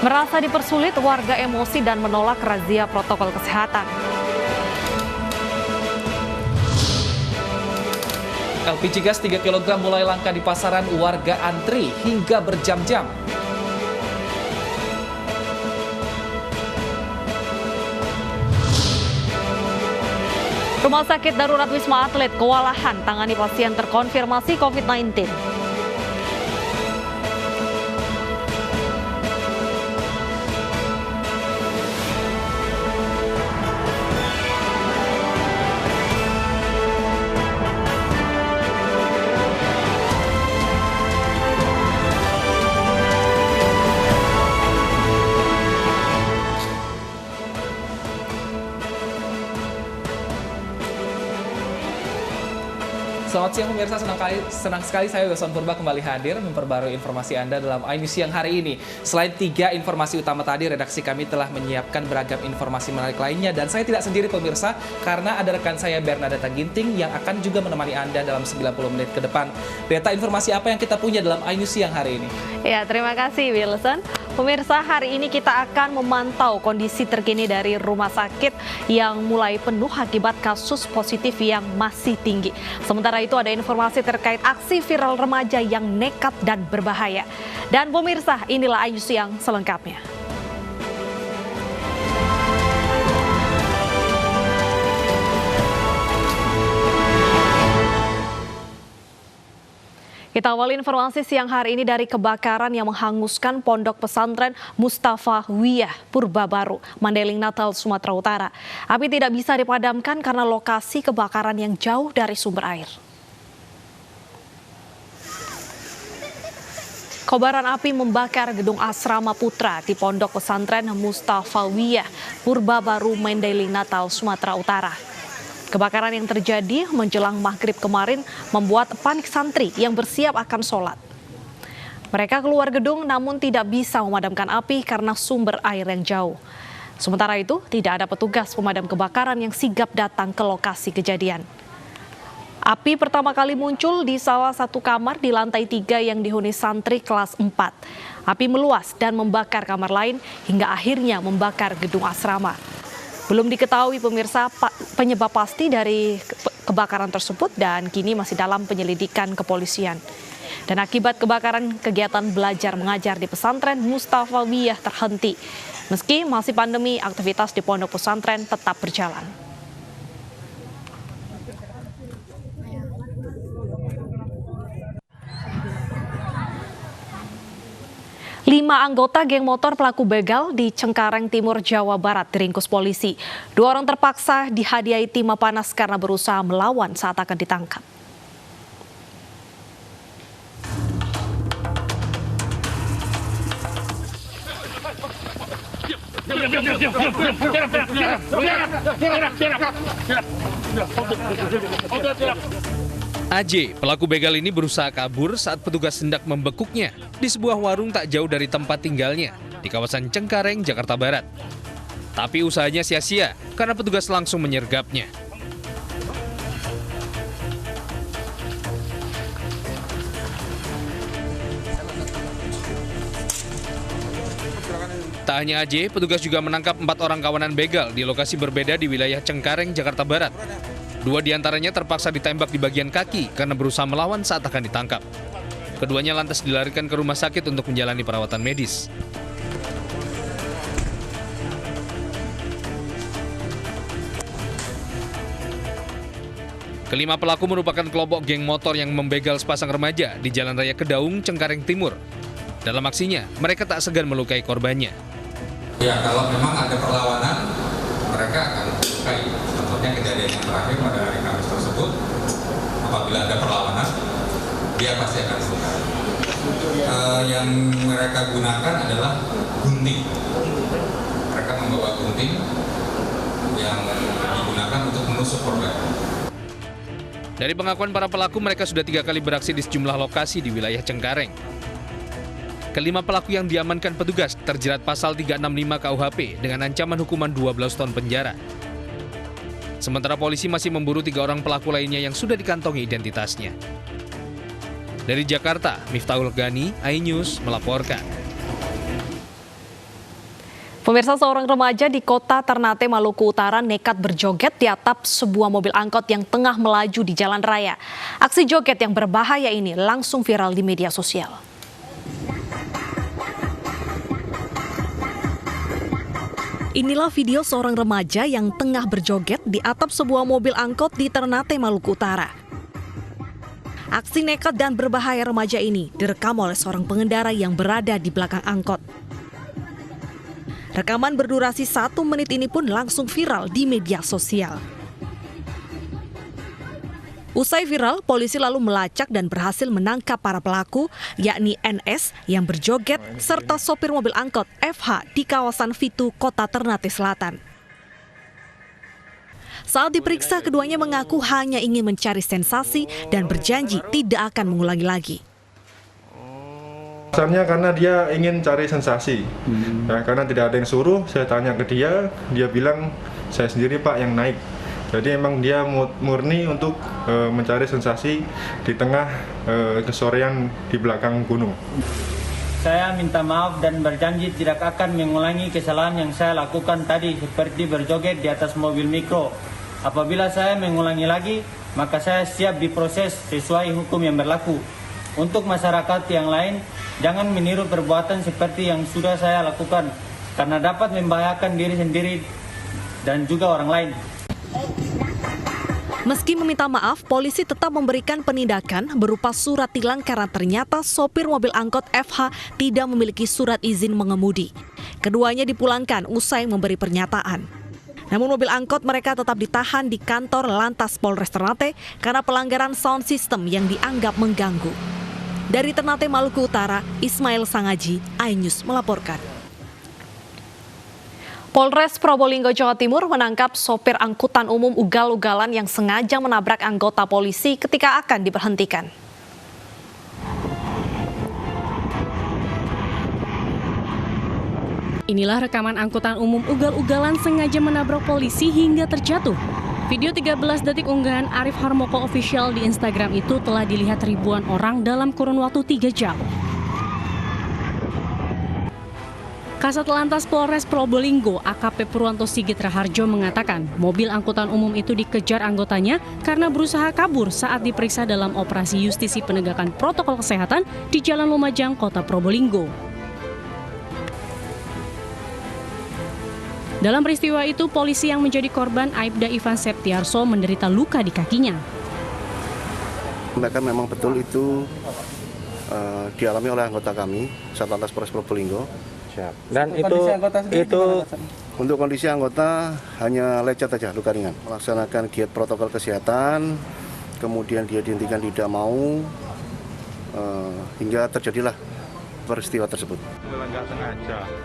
Merasa dipersulit, warga emosi dan menolak razia protokol kesehatan. LPG gas 3 kg mulai langka di pasaran, warga antri hingga berjam-jam. Rumah sakit darurat Wisma Atlet kewalahan tangani pasien terkonfirmasi COVID-19. Selamat siang pemirsa, senang sekali saya Wilson Purba kembali hadir memperbarui informasi Anda dalam iNews siang hari ini. Selain 3 informasi utama tadi, redaksi kami telah menyiapkan beragam informasi menarik lainnya. Dan saya tidak sendiri pemirsa, karena ada rekan saya Bernadetta Ginting yang akan juga menemani Anda dalam 90 menit ke depan. Beta, informasi apa yang kita punya dalam iNews siang hari ini? Ya, terima kasih Wilson. Pemirsa, hari ini kita akan memantau kondisi terkini dari rumah sakit yang mulai penuh akibat kasus positif yang masih tinggi. Sementara itu ada informasi terkait aksi viral remaja yang nekat dan berbahaya. Dan pemirsa, inilah iNews yang selengkapnya. Kita awali informasi siang hari ini dari kebakaran yang menghanguskan pondok pesantren Mustafa Wiyah Purba Baru, Mandailing Natal, Sumatera Utara. Api tidak bisa dipadamkan karena lokasi kebakaran yang jauh dari sumber air. Kobaran api membakar gedung asrama putra di pondok pesantren Mustafa Wiyah Purba Baru, Mandailing Natal, Sumatera Utara. Kebakaran yang terjadi menjelang maghrib kemarin membuat panik santri yang bersiap akan sholat. Mereka keluar gedung namun tidak bisa memadamkan api karena sumber air yang jauh. Sementara itu, tidak ada petugas pemadam kebakaran yang sigap datang ke lokasi kejadian. Api pertama kali muncul di salah satu kamar di lantai 3 yang dihuni santri kelas 4. Api meluas dan membakar kamar lain hingga akhirnya membakar gedung asrama. Belum diketahui pemirsa penyebab pasti dari kebakaran tersebut dan kini masih dalam penyelidikan kepolisian. Dan akibat kebakaran, kegiatan belajar mengajar di pesantren Mustafa Wiyah terhenti. Meski masih pandemi, aktivitas di pondok pesantren tetap berjalan. Lima anggota geng motor pelaku begal di Cengkareng Timur, Jawa Barat diringkus polisi. 2 orang terpaksa dihadiahi timah panas karena berusaha melawan saat akan ditangkap. AJ, pelaku begal ini berusaha kabur saat petugas hendak membekuknya di sebuah warung tak jauh dari tempat tinggalnya di kawasan Cengkareng, Jakarta Barat. Tapi usahanya sia-sia karena petugas langsung menyergapnya. Tak hanya AJ, petugas juga menangkap 4 orang kawanan begal di lokasi berbeda di wilayah Cengkareng, Jakarta Barat. 2 diantaranya terpaksa ditembak di bagian kaki karena berusaha melawan saat akan ditangkap. Keduanya lantas dilarikan ke rumah sakit untuk menjalani perawatan medis. Kelima pelaku merupakan kelompok geng motor yang membegal sepasang remaja di Jalan Raya Kedaung, Cengkareng Timur. Dalam aksinya, mereka tak segan melukai korbannya. Ya, kalau memang ada perlawanan, mereka akan melukai. Contohnya kejadian yang terakhir pada hari Kamis tersebut, apabila ada perlawanan, dia pasti akan melukai. Yang mereka gunakan adalah gunting. Mereka membawa gunting yang digunakan untuk menusuk korban. Dari pengakuan para pelaku, mereka sudah 3 kali beraksi di sejumlah lokasi di wilayah Cengkareng. Kelima pelaku yang diamankan petugas terjerat pasal 365 KUHP dengan ancaman hukuman 12 tahun penjara. Sementara polisi masih memburu 3 orang pelaku lainnya yang sudah dikantongi identitasnya. Dari Jakarta, Miftahul Gani, iNews melaporkan. Pemirsa, seorang remaja di kota Ternate, Maluku Utara nekat berjoget di atap sebuah mobil angkot yang tengah melaju di jalan raya. Aksi joget yang berbahaya ini langsung viral di media sosial. Inilah video seorang remaja yang tengah berjoget di atap sebuah mobil angkot di Ternate, Maluku Utara. Aksi nekat dan berbahaya remaja ini direkam oleh seorang pengendara yang berada di belakang angkot. Rekaman berdurasi 1 menit ini pun langsung viral di media sosial. Usai viral, polisi lalu melacak dan berhasil menangkap para pelaku, yakni NS yang berjoget serta sopir mobil angkot FH di kawasan Fitu, Kota Ternate Selatan. Saat diperiksa, keduanya mengaku hanya ingin mencari sensasi dan berjanji tidak akan mengulangi lagi. Dasarnya karena dia ingin cari sensasi, ya, karena tidak ada yang suruh. Saya tanya ke dia bilang saya sendiri Pak yang naik. Jadi emang dia murni untuk mencari sensasi di tengah kesorean di belakang gunung. Saya minta maaf dan berjanji tidak akan mengulangi kesalahan yang saya lakukan tadi seperti berjoget di atas mobil mikro. Apabila saya mengulangi lagi, maka saya siap diproses sesuai hukum yang berlaku. Untuk masyarakat yang lain, jangan meniru perbuatan seperti yang sudah saya lakukan, karena dapat membahayakan diri sendiri dan juga orang lain. Meski meminta maaf, polisi tetap memberikan penindakan berupa surat tilang karena ternyata sopir mobil angkot FH tidak memiliki surat izin mengemudi. Keduanya dipulangkan usai memberi pernyataan. Namun mobil angkot mereka tetap ditahan di kantor Lantas Polres Ternate karena pelanggaran sound system yang dianggap mengganggu. Dari Ternate, Maluku Utara, Ismail Sangaji, iNews melaporkan. Polres Probolinggo, Jawa Timur menangkap sopir angkutan umum ugal-ugalan yang sengaja menabrak anggota polisi ketika akan diberhentikan. Inilah rekaman angkutan umum ugal-ugalan sengaja menabrak polisi hingga terjatuh. Video 13 detik unggahan Arif Harmoko Official di Instagram itu telah dilihat ribuan orang dalam kurun waktu 3 jam. Kasat Lantas Polres Probolinggo, AKP Purwanto Sigit Raharjo mengatakan mobil angkutan umum itu dikejar anggotanya karena berusaha kabur saat diperiksa dalam operasi justisi penegakan protokol kesehatan di Jalan Lumajang, Kota Probolinggo. Dalam peristiwa itu, polisi yang menjadi korban Aibda Ivan Septiarso menderita luka di kakinya. Mereka memang betul itu dialami oleh anggota kami, Satlantas Polres Probolinggo. Siap. Dan untuk kondisi anggota hanya lecet saja, luka ringan. Melaksanakan giat protokol kesehatan, kemudian dia dihentikan tidak mau, hingga terjadilah peristiwa tersebut.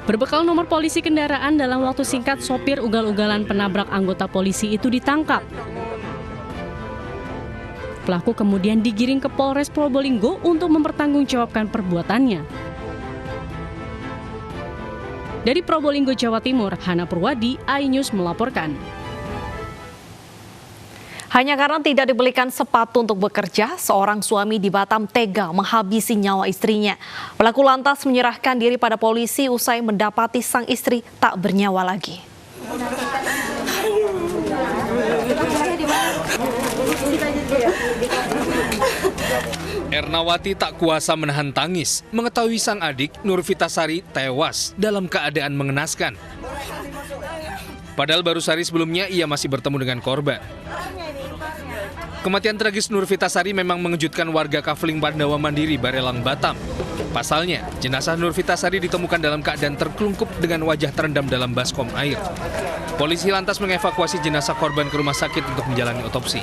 Berbekal nomor polisi kendaraan, dalam waktu singkat sopir ugal-ugalan penabrak anggota polisi itu ditangkap. Pelaku kemudian digiring ke Polres Probolinggo untuk mempertanggungjawabkan perbuatannya. Dari Probolinggo, Jawa Timur, Hana Purwadi, iNews melaporkan. Hanya karena tidak dibelikan sepatu untuk bekerja, seorang suami di Batam tega menghabisi nyawa istrinya. Pelaku lantas menyerahkan diri pada polisi usai mendapati sang istri tak bernyawa lagi. Ernawati tak kuasa menahan tangis mengetahui sang adik Nurvitasari tewas dalam keadaan mengenaskan. Padahal baru sehari sebelumnya ia masih bertemu dengan korban. Kematian tragis Nurvitasari memang mengejutkan warga Kafling Pandawa Mandiri, Barelang, Batam. Pasalnya, jenazah Nurvitasari ditemukan dalam keadaan terkelungkup dengan wajah terendam dalam baskom air. Polisi lantas mengevakuasi jenazah korban ke rumah sakit untuk menjalani otopsi.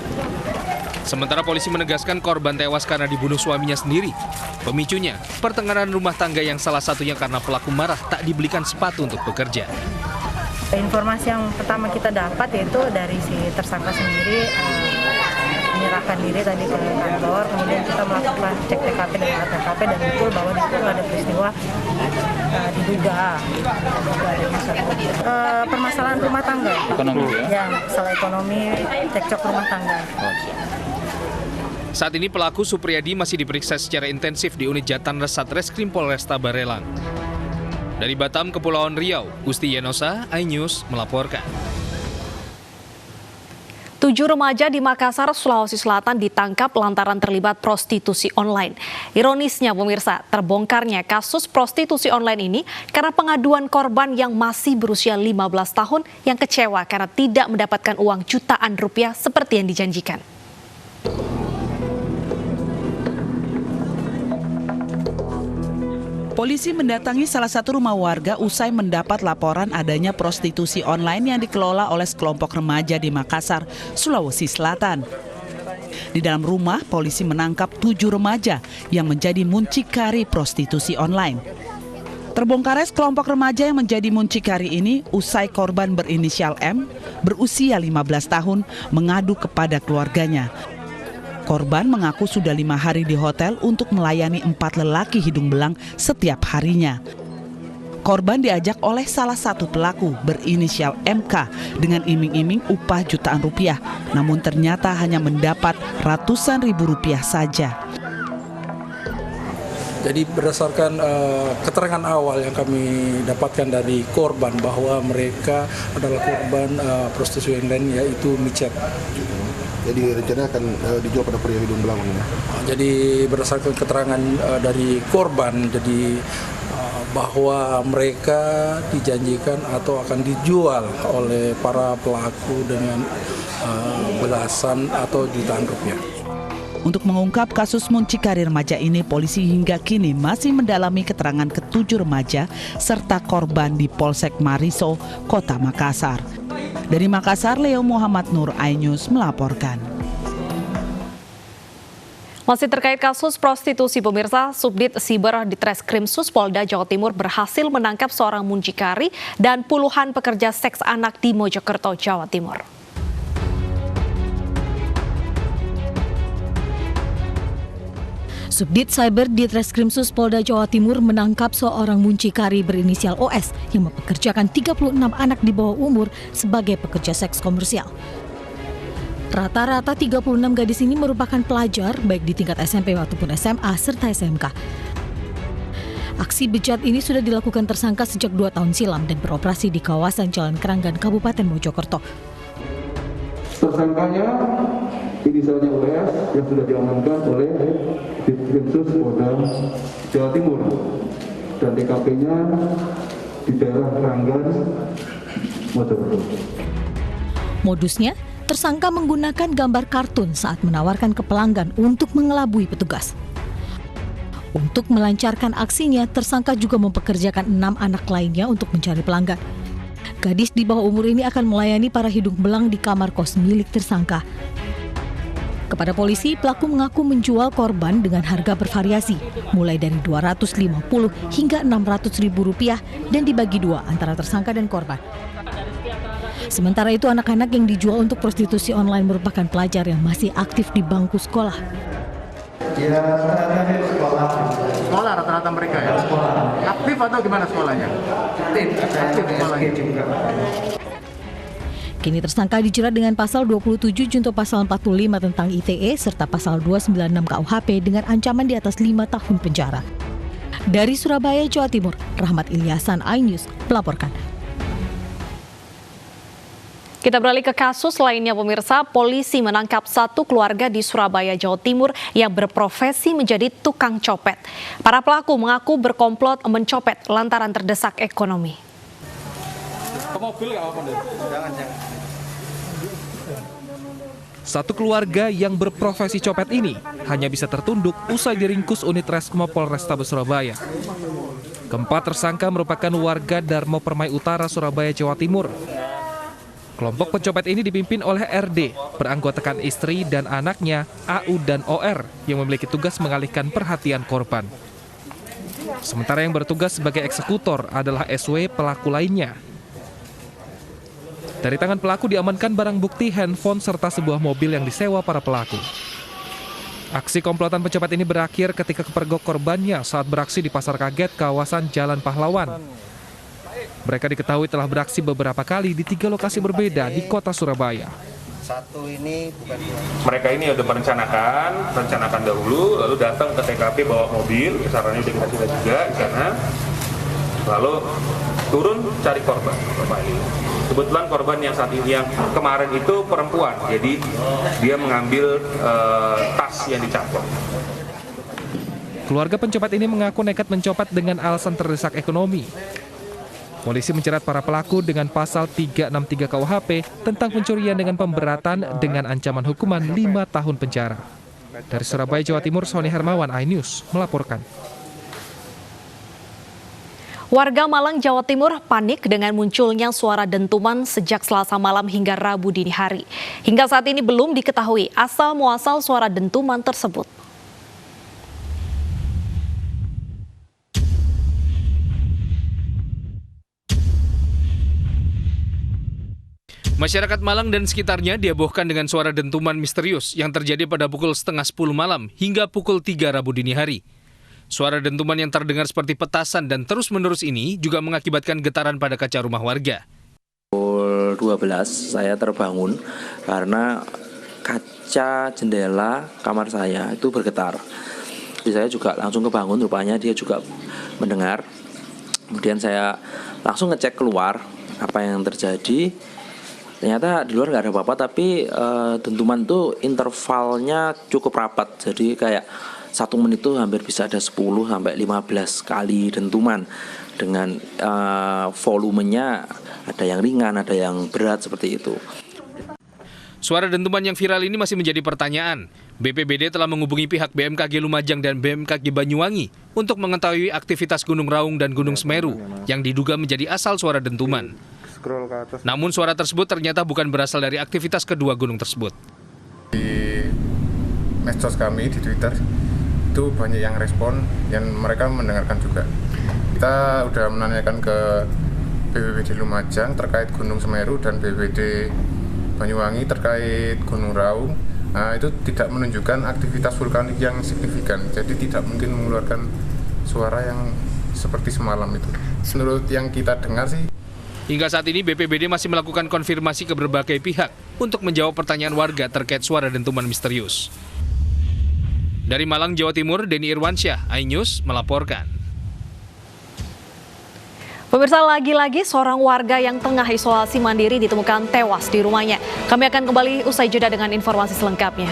Sementara polisi menegaskan korban tewas karena dibunuh suaminya sendiri. Pemicunya, pertengkaran rumah tangga yang salah satunya karena pelaku marah tak dibelikan sepatu untuk bekerja. Informasi yang pertama kita dapat yaitu dari si tersangka sendiri menyerahkan diri tadi ke kantor, kemudian kita melakukan cek TKP dan TKP dan betul bahwa di situ ada peristiwa diduga adanya satu permasalahan rumah tangga, ya masalah ekonomi, cekcok rumah tangga. Saat ini pelaku Supriyadi masih diperiksa secara intensif di unit Jatan Res Satreskrim Polresta Barelang. Dari Batam, Kepulauan Riau, Gusti Yenosa, iNews melaporkan. 7 remaja di Makassar, Sulawesi Selatan ditangkap lantaran terlibat prostitusi online. Ironisnya pemirsa, terbongkarnya kasus prostitusi online ini karena pengaduan korban yang masih berusia 15 tahun yang kecewa karena tidak mendapatkan uang jutaan rupiah seperti yang dijanjikan. Polisi mendatangi salah satu rumah warga usai mendapat laporan adanya prostitusi online yang dikelola oleh sekelompok remaja di Makassar, Sulawesi Selatan. Di dalam rumah, polisi menangkap 7 remaja yang menjadi muncikari prostitusi online. Terbongkarnya sekelompok remaja yang menjadi muncikari ini usai korban berinisial M, berusia 15 tahun, mengadu kepada keluarganya. Korban mengaku sudah 5 hari di hotel untuk melayani 4 lelaki hidung belang setiap harinya. Korban diajak oleh salah satu pelaku berinisial MK dengan iming-iming upah jutaan rupiah, namun ternyata hanya mendapat ratusan ribu rupiah saja. Jadi berdasarkan keterangan awal yang kami dapatkan dari korban bahwa mereka adalah korban prostitusi online, yaitu micet. Jadi rencananya akan dijual pada pria hidung belang. Jadi berdasarkan keterangan dari korban, jadi bahwa mereka dijanjikan atau akan dijual oleh para pelaku dengan belasan atau jutaan rupiah. Untuk mengungkap kasus muncikari remaja ini, polisi hingga kini masih mendalami keterangan ke-7 remaja serta korban di Polsek Mariso, Kota Makassar. Dari Makassar, Leo Muhammad Nur, iNews melaporkan. Masih terkait kasus prostitusi pemirsa, Subdit Siber Ditreskrimsus Polda Jawa Timur berhasil menangkap seorang muncikari dan puluhan pekerja seks anak di Mojokerto, Jawa Timur. Subdit Cyber Ditreskrimsus Polda Jawa Timur menangkap seorang muncikari berinisial OS yang mempekerjakan 36 anak di bawah umur sebagai pekerja seks komersial. Rata-rata 36 gadis ini merupakan pelajar baik di tingkat SMP maupun SMA serta SMK. Aksi bejat ini sudah dilakukan tersangka sejak 2 tahun silam dan beroperasi di kawasan Jalan Keranggan, Kabupaten Mojokerto. Tersangkanya inisialnya OS yang sudah diamankan oleh Ditreskrimsus Polda Jawa Timur dan TKP-nya di daerah Keranggan, Mojokerto. Modusnya, tersangka menggunakan gambar kartun saat menawarkan ke pelanggan untuk mengelabui petugas. Untuk melancarkan aksinya, tersangka juga mempekerjakan 6 anak lainnya untuk mencari pelanggan. Gadis di bawah umur ini akan melayani para hidung belang di kamar kos milik tersangka. Kepada polisi, pelaku mengaku menjual korban dengan harga bervariasi, mulai dari 250 hingga 600 ribu rupiah dan dibagi 2 antara tersangka dan korban. Sementara itu, anak-anak yang dijual untuk prostitusi online merupakan pelajar yang masih aktif di bangku sekolah. Ya, rata-rata di sekolah. Sekolah rata-rata mereka ya? Sekolah. Aktif atau gimana sekolahnya? Aktif sekolahnya juga. Kini tersangka dijerat dengan pasal 27 junto pasal 45 tentang ITE serta pasal 296 KUHP dengan ancaman di atas 5 tahun penjara. Dari Surabaya, Jawa Timur, Rahmat Ilyasan, iNews melaporkan. Kita beralih ke kasus lainnya pemirsa, polisi menangkap satu keluarga di Surabaya, Jawa Timur yang berprofesi menjadi tukang copet. Para pelaku mengaku berkomplot mencopet lantaran terdesak ekonomi. Satu keluarga yang berprofesi copet ini hanya bisa tertunduk usai diringkus unit Reskrim Polrestabes Surabaya. Keempat tersangka merupakan warga Darmo Permai Utara, Surabaya, Jawa Timur. Kelompok pencopet ini dipimpin oleh RD, beranggotakan istri dan anaknya AU dan OR yang memiliki tugas mengalihkan perhatian korban. Sementara yang bertugas sebagai eksekutor adalah SW, pelaku lainnya. Dari tangan pelaku diamankan barang bukti handphone serta sebuah mobil yang disewa para pelaku. Aksi komplotan pencopet ini berakhir ketika kepergok korbannya saat beraksi di Pasar Kaget, kawasan Jalan Pahlawan. Mereka diketahui telah beraksi beberapa kali di 3 lokasi berbeda di kota Surabaya. Mereka ini udah merencanakan dahulu, lalu datang ke TKP bawa mobil, sarannya udah kita juga di sana. lalu turun cari korban. Kebetulan korban yang saat ini, yang kemarin itu perempuan, jadi dia mengambil tas yang dicapok. Keluarga pencopet ini mengaku nekat mencopet dengan alasan terdesak ekonomi. Polisi menjerat para pelaku dengan pasal 363 KUHP tentang pencurian dengan pemberatan dengan ancaman hukuman 5 tahun penjara. Dari Surabaya, Jawa Timur, Sony Hermawan, iNews melaporkan. Warga Malang, Jawa Timur panik dengan munculnya suara dentuman sejak Selasa malam hingga Rabu dini hari. Hingga saat ini belum diketahui asal-muasal suara dentuman tersebut. Masyarakat Malang dan sekitarnya dihebohkan dengan suara dentuman misterius yang terjadi pada pukul 9:30 malam hingga pukul 3 Rabu dini hari. Suara dentuman yang terdengar seperti petasan dan terus-menerus ini juga mengakibatkan getaran pada kaca rumah warga. Pukul 12 saya terbangun karena kaca jendela kamar saya itu bergetar. Jadi saya juga langsung kebangun, rupanya dia juga mendengar. Kemudian saya langsung ngecek keluar apa yang terjadi. Ternyata di luar nggak ada apa-apa, tapi dentuman itu intervalnya cukup rapat. Jadi kayak 1 menit itu hampir bisa ada 10 sampai 15 kali dentuman. Dengan volumenya ada yang ringan, ada yang berat seperti itu. Suara dentuman yang viral ini masih menjadi pertanyaan. BPBD telah menghubungi pihak BMKG Lumajang dan BMKG Banyuwangi untuk mengetahui aktivitas Gunung Raung dan Gunung Semeru yang diduga menjadi asal suara dentuman. Namun suara tersebut ternyata bukan berasal dari aktivitas kedua gunung tersebut. Di medsos kami di Twitter itu banyak yang respon, yang mereka mendengarkan juga. Kita udah menanyakan ke BPBD Lumajang terkait Gunung Semeru dan BPBD Banyuwangi terkait Gunung Raung. Nah, itu tidak menunjukkan aktivitas vulkanik yang signifikan, jadi tidak mungkin mengeluarkan suara yang seperti semalam itu. Menurut yang kita dengar sih. Hingga saat ini BPBD masih melakukan konfirmasi ke berbagai pihak untuk menjawab pertanyaan warga terkait suara dentuman misterius. Dari Malang, Jawa Timur, Denny Irwansyah, iNews melaporkan. Pemirsa, lagi-lagi seorang warga yang tengah isolasi mandiri ditemukan tewas di rumahnya. Kami akan kembali usai jeda dengan informasi selengkapnya.